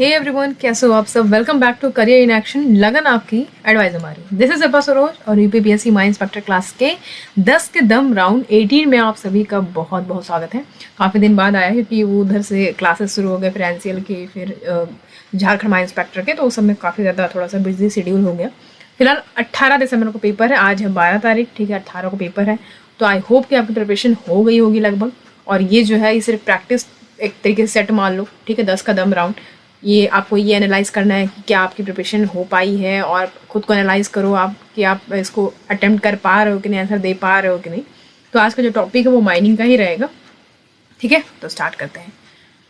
Hey everyone, कैसे हो आप सब। Welcome back to career in action, लगन आपकी एडवाइस हमारी। दिस इज अब्बा सरोज और यूपीपीएससी माइंड इंस्पेक्टर क्लास के 10 के दम राउंड 18 में आप सभी का बहुत बहुत स्वागत है। काफ़ी दिन बाद आया है क्योंकि वो उधर से क्लासेस शुरू हो गए, फिर एनसीएल के, फिर झारखंड माइंड इंस्पेक्टर के, तो उस समय काफ़ी ज़्यादा थोड़ा सा बिजी शेड्यूल हो गया। फिलहाल 18 दिसंबर को पेपर है, आज है 12 तारीख, ठीक है, 18 को पेपर है। तो आई होप कि आपकी प्रिपरेशन हो गई होगी लगभग। और ये जो है ये सिर्फ प्रैक्टिस एक तरीके से सेट मान लो, ठीक है। 10 का दम राउंड, ये आपको ये एनालाइज करना है कि क्या आपकी प्रिपरेशन हो पाई है, और खुद को एनालाइज करो आप कि आप इसको अटेम्प्ट कर पा रहे हो कि नहीं, आंसर दे पा रहे हो कि नहीं। तो आज का जो टॉपिक है वो माइनिंग का ही रहेगा, ठीक है। तो स्टार्ट करते हैं।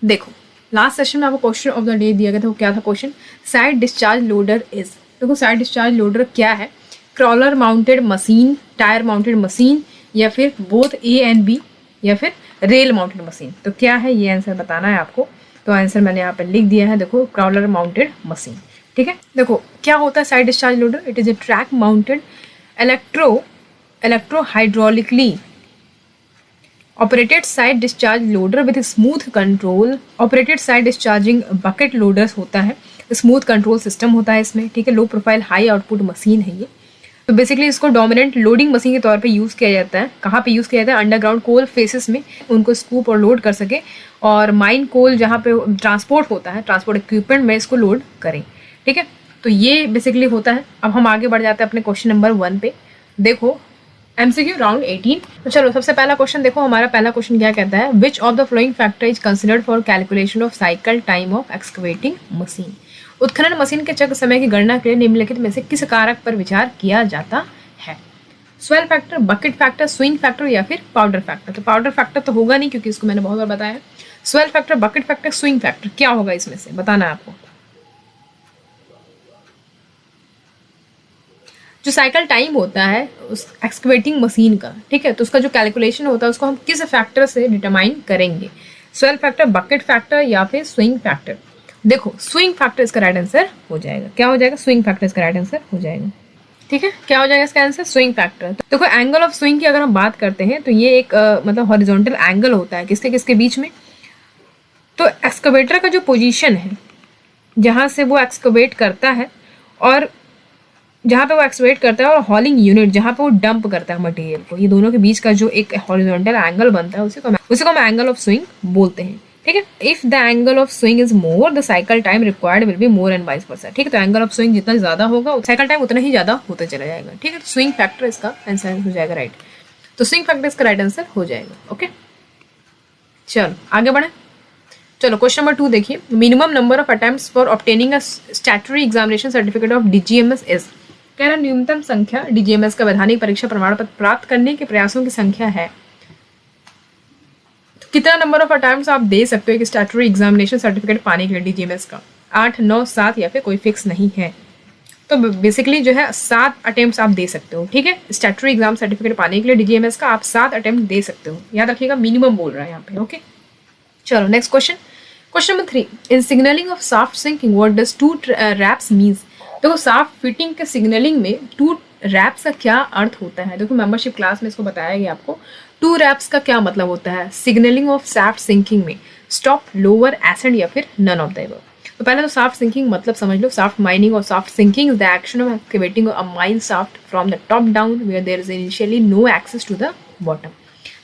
देखो, लास्ट सेशन में आपको क्वेश्चन ऑफ द डे दिया गया था, वो क्या था question? Side discharge loader is. देखो, साइड डिस्चार्ज लोडर क्या है? Crawler mounted machine, tyre mounted machine, या फिर बोथ ए एंड बी, या फिर रेल माउंटेड मशीन। तो क्या है ये आंसर बताना है आपको। तो आंसर मैंने यहाँ पे लिख दिया है, देखो, क्रॉलर माउंटेड मशीन, ठीक है। देखो क्या होता है side discharge loader? It is a track mounted electro hydraulically operated side discharge loader with smooth control. Operated side discharging bucket loaders होता है, स्मूथ कंट्रोल सिस्टम होता है इसमें, ठीक है। Low profile high output machine है ये। तो बेसिकली इसको डोमिनेंट लोडिंग मशीन के तौर पे यूज़ किया जाता है। कहाँ पे यूज़ किया जाता है? अंडरग्राउंड कोल फेसेस में उनको स्कूप और लोड कर सके, और माइन कोल जहाँ पे ट्रांसपोर्ट होता है, ट्रांसपोर्ट इक्विपमेंट में इसको लोड करें, ठीक है। तो ये बेसिकली होता है। अब हम आगे बढ़ जाते हैं अपने क्वेश्चन नंबर 1 पे। देखो, एमसीक्यू राउंड 18। तो चलो सबसे पहला क्वेश्चन देखो, हमारा पहला क्वेश्चन क्या कहता है? Which of the flowing factor is considered for calculation of cycle time of excavating machine. उत्खनन मशीन के चक्र समय की गणना के लिए निम्नलिखित में से किस कारक पर विचार किया जाता है? Swell factor, bucket factor, swing factor, या फिर पाउडर फैक्टर। तो पाउडर फैक्टर तो होगा नहीं क्योंकि इसको मैंने बहुत बार बताया। Swell factor, bucket factor, swing factor, क्या होगा इसमें से बताना है आपको। जो साइकिल टाइम होता है उस एक्सकवेटिंग मशीन का, ठीक है, तो उसका जो कैलकुलेशन होता है उसको हम किस फैक्टर से डिटरमाइन करेंगे? स्वेल फैक्टर, बकेट फैक्टर, या फिर स्विंग फैक्टर। देखो, स्विंग फैक्टर इसका राइट आंसर हो जाएगा। क्या हो जाएगा? स्विंग फैक्टर इसका राइट आंसर हो जाएगा, ठीक है। क्या हो जाएगा इसका आंसर? Swing factor. तो देखो, एंगल ऑफ स्विंग की अगर हम बात करते हैं तो ये एक मतलब हॉरिजॉन्टल एंगल होता है किसके किसके बीच में? तो एक्सकवेटर का जो पोजीशन है जहाँ से वो एक्सकवेट करता है, और जहाँ पे वो एक्सकवेट करता है, और हॉलिंग यूनिट जहाँ पे वो डंप करता है मटेरियल को, ये दोनों के बीच का जो एक हॉरिजॉन्टल एंगल बनता है उसी को हम एंगल ऑफ स्विंग बोलते हैं, ठीक है। If the angle of swing is more, the cycle time required will be more and vice versa, ठीक है। तो एंगल ऑफ स्विंग जितना ज्यादा होगा साइकिल टाइम उतना ही ज्यादा होता चला जाएगा, ठीक है। तो स्विंग फैक्टर इसका आंसर हो जाएगा, राइट। तो स्विंग फैक्टर इसका राइट आंसर हो जाएगा, ओके। चलो आगे बढ़े। चलो क्वेश्चन नंबर 2 देखिए। Minimum number of attempts for obtaining a statutory examination certificate of DGMS is. कह रहा न्यूनतम संख्या डीजीएमएस का वैधानिक परीक्षा प्रमाण पत्र प्राप्त करने के प्रयासों की संख्या है। कितना नंबर ऑफ अटेम्प्ट्स आप दे सकते हो एक स्टैट्यूटरी एग्जामिनेशन सर्टिफिकेट पाने के लिए डीजीएमएस का? 8, 9, 7, या फिर कोई फिक्स नहीं है। तो बेसिकली जो है 7 अटेम्प्ट्स आप दे सकते हो, ठीक है। स्टैट्यूटरी एग्जाम सर्टिफिकेट पाने के लिए डीजीएमएस का आप 7 अटेम्प्ट दे सकते हो। याद रखिएगा, मिनिमम बोल रहा है यहाँ पे, ओके। चलो next question. Question number 3। In signalling of shaft sinking what does 2 raps means. देखो, साफ्ट फिटिंग के सिग्नलिंग में 2 रैप्स का क्या अर्थ होता है? देखो, मेंबरशिप क्लास में इसको बताया गया आपको। 2 रैप्स का क्या मतलब होता है सिग्नलिंग ऑफ साफ्ट सिंकिंग में? स्टॉप, लोअर, एसेंड, या फिर नन ऑफ द अबव। तो पहले तो साफ्ट सिंकिंग मतलब समझ लो। साफ्ट माइनिंग और shaft sinking is the action of activating a mine shaft from the top down where there is initially no access to the bottom.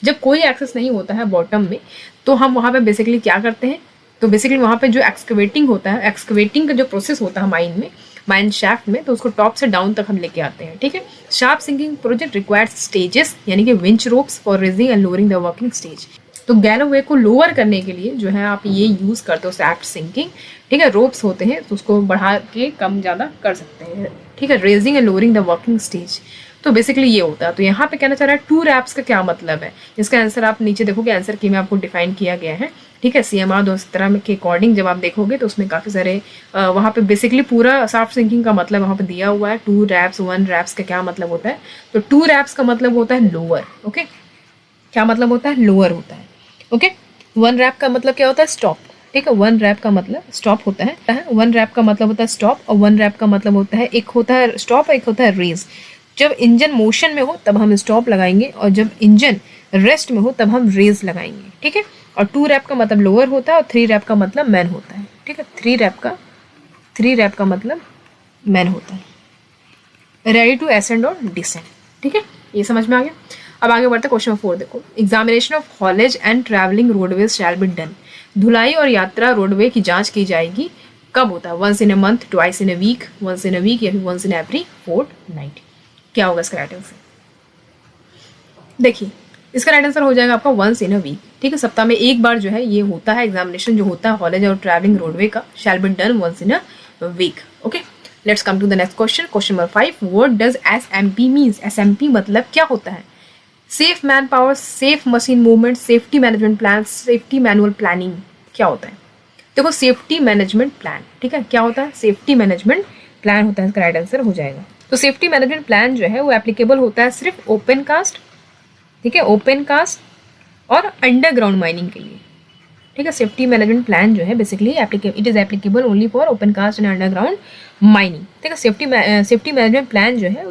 जब कोई access नहीं होता है बॉटम में, तो हम वहाँ पे बेसिकली क्या करते हैं? तो बेसिकली वहाँ पे जो एक्सकवेटिंग होता है, एक्सकवेटिंग का जो प्रोसेस होता है माइन में, माइन शाफ्ट में, तो उसको टॉप से डाउन तक हम लेके आते हैं, ठीक है। Shaft sinking project requires stages, यानी कि winch ropes for raising and lowering the working stage. तो गैलो वे को लोअर करने के लिए जो है आप ये यूज करते हो शाफ्ट सिंकिंग, ठीक है। रोप्स होते हैं तो उसको बढ़ा के कम ज़्यादा कर सकते हैं, ठीक है। Raising and lowering the working stage, तो बेसिकली ये होता है। तो यहाँ पे कहना चाह रहा है 2 रैप्स का क्या मतलब है? इसका आंसर आप नीचे देखोगे, आंसर की में आपको डिफाइन किया गया है, ठीक है। CMR 2017 के अकॉर्डिंग जब आप देखोगे तो उसमें काफ़ी सारे वहाँ पे बेसिकली पूरा सॉफ्ट सिंकिंग का मतलब वहाँ पे दिया हुआ है। 2 रैप्स, 1 रैप्स का क्या मतलब होता है? तो 2 रैप्स का मतलब होता है लोअर, ओके। क्या मतलब होता है? लोअर होता है, ओके। 1 रैप का मतलब क्या होता है? स्टॉप, ठीक है। 1 रैप का मतलब स्टॉप होता है। 1 रैप का मतलब होता है स्टॉप, और 1 रैप का मतलब होता है, एक होता है स्टॉप, एक होता है रेज। जब इंजन मोशन में हो तब हम स्टॉप लगाएंगे, और जब इंजन रेस्ट में हो तब हम रेज लगाएंगे, ठीक है। और 2 रैप का मतलब लोअर होता है, और 3 रैप का मतलब मैन होता है, ठीक है। 3 रैप का मतलब मैन होता है, रेडी टू असेंड और डिसेंड, ठीक है, ये समझ में आ गया। अब आगे बढ़ते क्वेश्चन नंबर 4 देखो, examination of haulage and travelling roadways shell be done. धुलाई और यात्रा रोडवे की जांच की जाएगी, कब होता है? Once in a month, twice in a week, once in a week या फिर वंस इन एवरी फोर्टनाइट। क्या होगा इसका राइट आंसर? देखिए इसका राइट आंसर हो जाएगा आपका वंस इन अ वीक, ठीक है। सप्ताह में एक बार जो है ये होता है एग्जामिनेशन जो होता है हॉलेज और ट्रैवलिंग रोडवे का, shall be done once in a week. Okay, let's come to the next question, question number 5। What does SMP means? SMP मतलब क्या होता है? Safe man power, safe machine movement, safety management plan, safety manual planning, क्या होता है? देखो safety management plan, ठीक है, क्या होता है? सेफ्टी मैनेजमेंट प्लान होता है, इसका राइट आंसर हो जाएगा। तो सेफ्टी मैनेजमेंट प्लान जो है वो एप्लीकेबल होता है सिर्फ ओपन कास्ट, ठीक है, ओपन कास्ट और अंडरग्राउंड माइनिंग के लिए, ठीक है। सेफ्टी मैनेजमेंट प्लान जो है basically it is applicable only for open cast and underground mining, ठीक है। सेफ्टी मैनेजमेंट प्लान जो है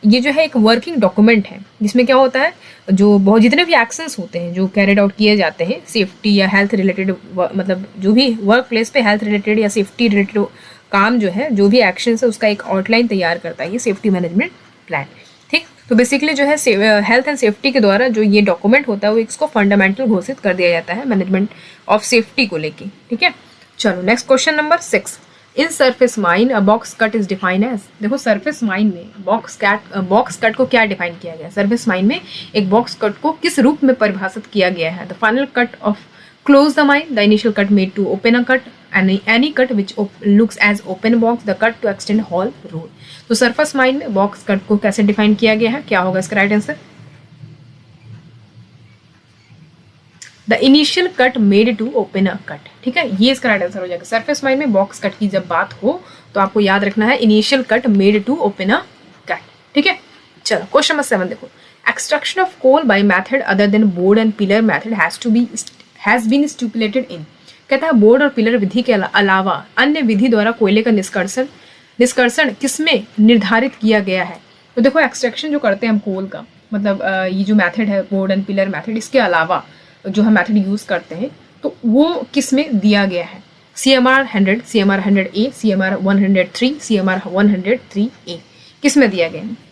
ये जो है एक वर्किंग डॉक्यूमेंट है, जिसमें क्या होता है, जो बहुत जितने भी एक्शंस होते हैं जो कैरिड आउट किए जाते हैं सेफ्टी या हेल्थ रिलेटेड, मतलब जो भी वर्क प्लेस पे हेल्थ रिलेटेड या सेफ्टी रिलेटेड काम जो है, जो भी एक्शन है उसका एक आउटलाइन तैयार करता है ये सेफ्टी मैनेजमेंट प्लान, ठीक। तो बेसिकली जो है हेल्थ एंड सेफ्टी के द्वारा जो ये डॉक्यूमेंट होता है वो इसको फंडामेंटल घोषित कर दिया जाता है मैनेजमेंट ऑफ सेफ्टी को लेके, ठीक है। चलो next question number 6। In surface mine a box cut is define as. देखो सरफेस माइन में बॉक्स कट को क्या डिफाइन किया गया? सरफेस माइन में एक बॉक्स कट को किस रूप में परिभाषित किया गया है? The final cut off close the mine, the initial cut made to open a cut, any cut which looks as open box, the cut to extend hole rule। तो सरफेस माइन में बॉक्स कट को कैसे define किया गया है? क्या होगा इसका right answer? The initial cut made to open a cut, ठीक है, ये इसका राइट आंसर हो जाएगा। सरफेस माइन में बॉक्स कट की जब बात हो तो आपको याद रखना है initial cut made to open a cut, ठीक है। चलो क्वेश्चन नंबर 7 देखो, extraction of coal by method other than board and pillar method has been stipulated in. कहता है बोर्ड और पिलर विधि के अलावा अन्य विधि द्वारा कोयले का निष्कर्षण किसमें निर्धारित किया गया है? तो देखो एक्सट्रैक्शन जो करते हैं हम कोल का, मतलब ये जो मेथड है बोर्ड एंड पिलर मेथड, इसके अलावा जो हम मेथड यूज करते हैं तो वो किसमें दिया गया है? CMR 100, CMR 100A, CMR 103, CMR 103A किसमें दिया गया है?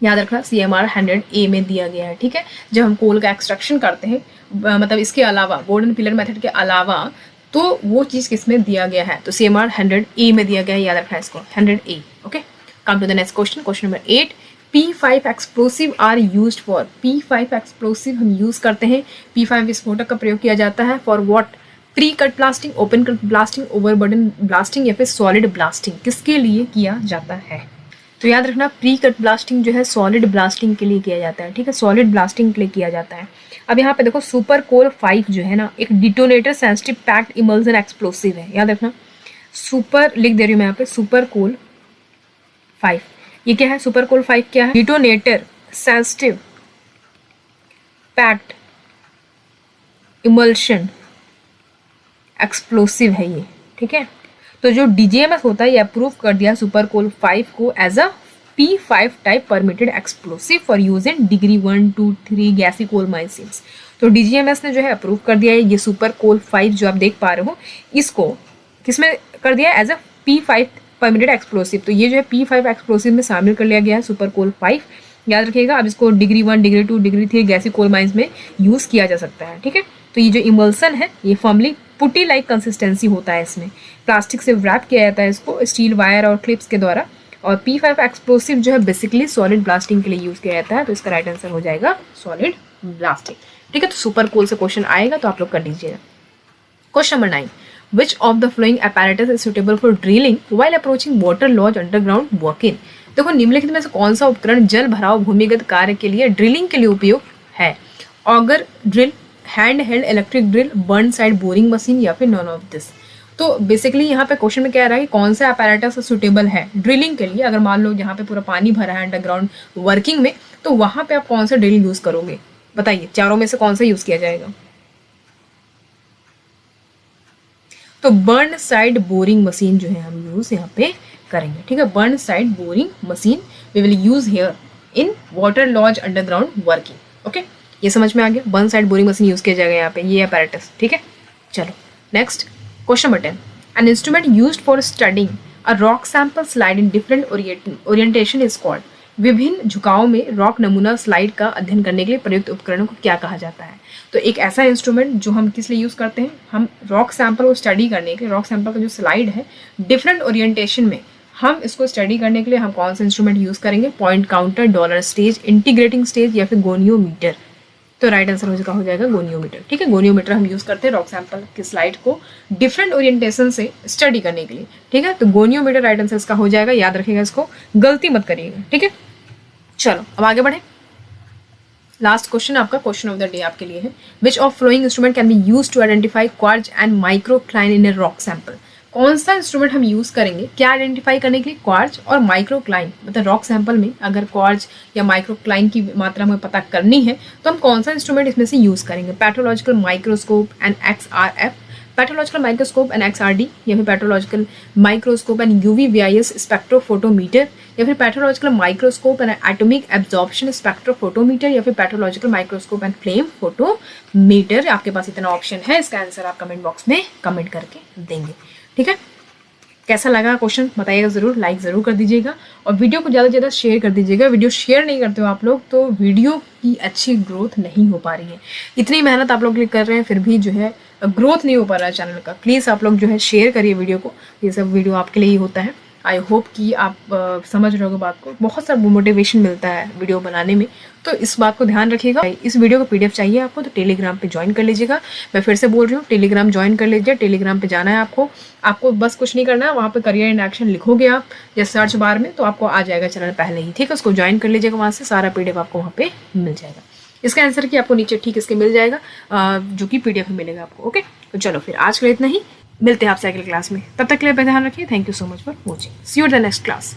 याद रखना CMR 100A में दिया गया है, ठीक है। जब हम कोल का एक्सट्रैक्शन करते हैं मतलब इसके अलावा बोर्ड एंड पिलर मेथड के अलावा तो वो चीज़ किसमें दिया गया है? तो CMR 100A में दिया गया है, याद रखना है इसको 100A। Okay, come to the next question, question number 8। P5 explosive are used for. P5 explosive हम यूज करते हैं, P5 विस्फोटक का प्रयोग किया जाता है for what? Pre cut blasting, open cut blasting, overburden blasting या फिर सॉलिड ब्लास्टिंग, किसके लिए किया जाता है? तो याद रखना प्री कट ब्लास्टिंग जो है सॉलिड ब्लास्टिंग के लिए किया जाता है, ठीक है, सॉलिड ब्लास्टिंग के लिए किया जाता है। अब यहाँ पे देखो सुपर कोल 5 जो है ना एक detonator sensitive packed emulsion explosive है, याद रखना सुपर, लिख दे रही हूँ मैं यहाँ पे सुपर कोल 5। ये क्या है? सुपर कोल 5 क्या है? Detonator sensitive packed emulsion explosive है ये, ठीक है। तो जो DGMS होता है ये अप्रूव कर दिया सुपर कोल 5 को as a P5 type permitted explosive for use in degree 1, 2, 3 gassy coal mines. तो DGMS ने जो है अप्रूव कर दिया है ये सुपर कोल 5 जो आप देख पा रहे हो, इसको किसमें कर दिया as a P5 permitted explosive. तो ये जो है P5 एक्सप्लोसिव में शामिल कर लिया गया है सुपर कोल 5, याद रखिएगा। अब इसको degree 1, degree 2, degree 3 gassy coal mines में यूज किया जा सकता है, ठीक है। तो ये जो इमल्सन है ये फॉर्मली पुटी लाइक कंसिस्टेंसी होता है, इसमें प्लास्टिक से रैप किया जाता है इसको स्टील वायर और क्लिप्स के द्वारा। और P5 एक्सप्लोसिव जो है बेसिकली सॉलिड ब्लास्टिंग के लिए यूज किया जाता है, तो इसका राइट आंसर हो जाएगा सॉलिड ब्लास्टिंग, ठीक है। तो सुपर कोल से क्वेश्चन आएगा तो आप लोग कर लीजिएगा। Question number 9। Which of the flowing apparatus is suitable for drilling while approaching water logs underground working. देखो निम्नलिखित में से कौन सा उपकरण जल भराव भूमिगत कार्य के लिए ड्रिलिंग के लिए उपयोग है? Auger drill, hand held electric drill, burn side boring machine या फिर नॉन ऑफ दिस। तो बेसिकली यहाँ पे क्वेश्चन में क्या रहा है कि कौन सा अपैरेटस सुटेबल है ड्रिलिंग के लिए। अगर मान लो यहाँ पे पूरा पानी भरा है अंडरग्राउंड वर्किंग में, तो वहां पे आप कौन सा ड्रिल यूज करोगे? बताइए चारों में से कौन सा यूज किया जाएगा? तो बर्न साइड बोरिंग मशीन जो है हम यूज यहाँ पे करेंगे, ठीक है। Burn side boring machine we will use here in water logs underground working. Okay, ये समझ में आ गया, burn side boring machine use किया जाएगा यहाँ पे, ये अपैरेटस, ठीक है। चलो next question number 10। An instrument used for studying a rock sample slide in different orientation is called. विभिन्न झुकाव में रॉक नमूना स्लाइड का अध्ययन करने के लिए प्रयुक्त उपकरणों को क्या कहा जाता है? तो एक ऐसा इंस्ट्रूमेंट जो हम किस लिए यूज़ करते हैं, हम रॉक सैंपल को स्टडी करने के लिए, रॉक सैंपल का जो स्लाइड है डिफरेंट ओरिएंटेशन में, हम इसको स्टडी करने के लिए हम कौन सा इंस्ट्रूमेंट यूज़ करेंगे? Point counter, dollar stage, integrating stage या फिर गोनियोमीटर। तो राइट आंसर हो जाएगा गोनियोमीटर। ठीक है, गोनियोमीटर हम यूज़ करते हैं रॉक सैंपल की स्लाइड को डिफरेंट ओरिएंटेशन से स्टडी करने के लिए। ठीक है, तो गोनियोमीटर राइट आंसर इसका हो जाएगा, याद रखिएगा इसको, गलती मत करिएगा। ठीक है, चलो अब आगे बढ़े। लास्ट क्वेश्चन आपका क्वेश्चन ऑफ द डे आपके लिए है, which of following instrument can be use to identify quartz and microcline in a rock sample. कौन सा इंस्ट्रूमेंट हम यूज़ करेंगे क्या आइडेंटिफाई करने के लिए? क्वार्ट्ज और माइक्रोक्लाइन, मतलब रॉक सैंपल में अगर क्वार्ट्ज या माइक्रोक्लाइन की मात्रा हमें पता करनी है तो हम कौन सा इंस्ट्रूमेंट इसमें से यूज़ करेंगे? Pathological microscope and XRF, pathological microscope and XRD, या फिर pathological microscope and UV-VIS spectrophotometer, या फिर pathological microscope and atomic absorption spectrophotometer, या फिर pathological microscope and flame photometer. आपके पास इतना ऑप्शन है, इसका आंसर आप कमेंट बॉक्स में कमेंट करके देंगे। ठीक है, कैसा लगा क्वेश्चन बताइएगा ज़रूर, लाइक ज़रूर कर दीजिएगा और वीडियो को ज़्यादा से ज़्यादा शेयर कर दीजिएगा। वीडियो शेयर नहीं करते हो आप लोग तो वीडियो की अच्छी ग्रोथ नहीं हो पा रही है। इतनी मेहनत आप लोग कर रहे हैं फिर भी जो है ग्रोथ नहीं हो पा रहा है चैनल का। प्लीज़ आप लोग जो है शेयर करिए वीडियो को, ये सब वीडियो आपके लिए ही होता है। आई होप कि आप समझ रहे हो बात को, बहुत सारा मोटिवेशन मिलता है वीडियो बनाने में, तो इस बात को ध्यान रखिएगा। इस वीडियो का PDF चाहिए आपको तो टेलीग्राम पे ज्वाइन कर लीजिएगा। मैं फिर से बोल रही हूँ, टेलीग्राम ज्वाइन कर लीजिए। टेलीग्राम पे जाना है आपको बस कुछ नहीं करना है, वहाँ पे करियर इन एक्शन लिखोगे आप या सर्च बार में तो आपको आ जाएगा चैनल पहले ही। ठीक है, उसको ज्वाइन कर लीजिएगा, वहाँ से सारा PDF आपको वहाँ पे मिल जाएगा। इसका आंसर की आपको नीचे ठीक इसके मिल जाएगा, जो कि PDF में मिलेगा आपको। ओके, तो चलो फिर आज के लिए इतना ही, मिलते हैं आपसे अगले क्लास में। तब तक के लिए ध्यान रखिए। Thank you so much for watching. See you in the next class.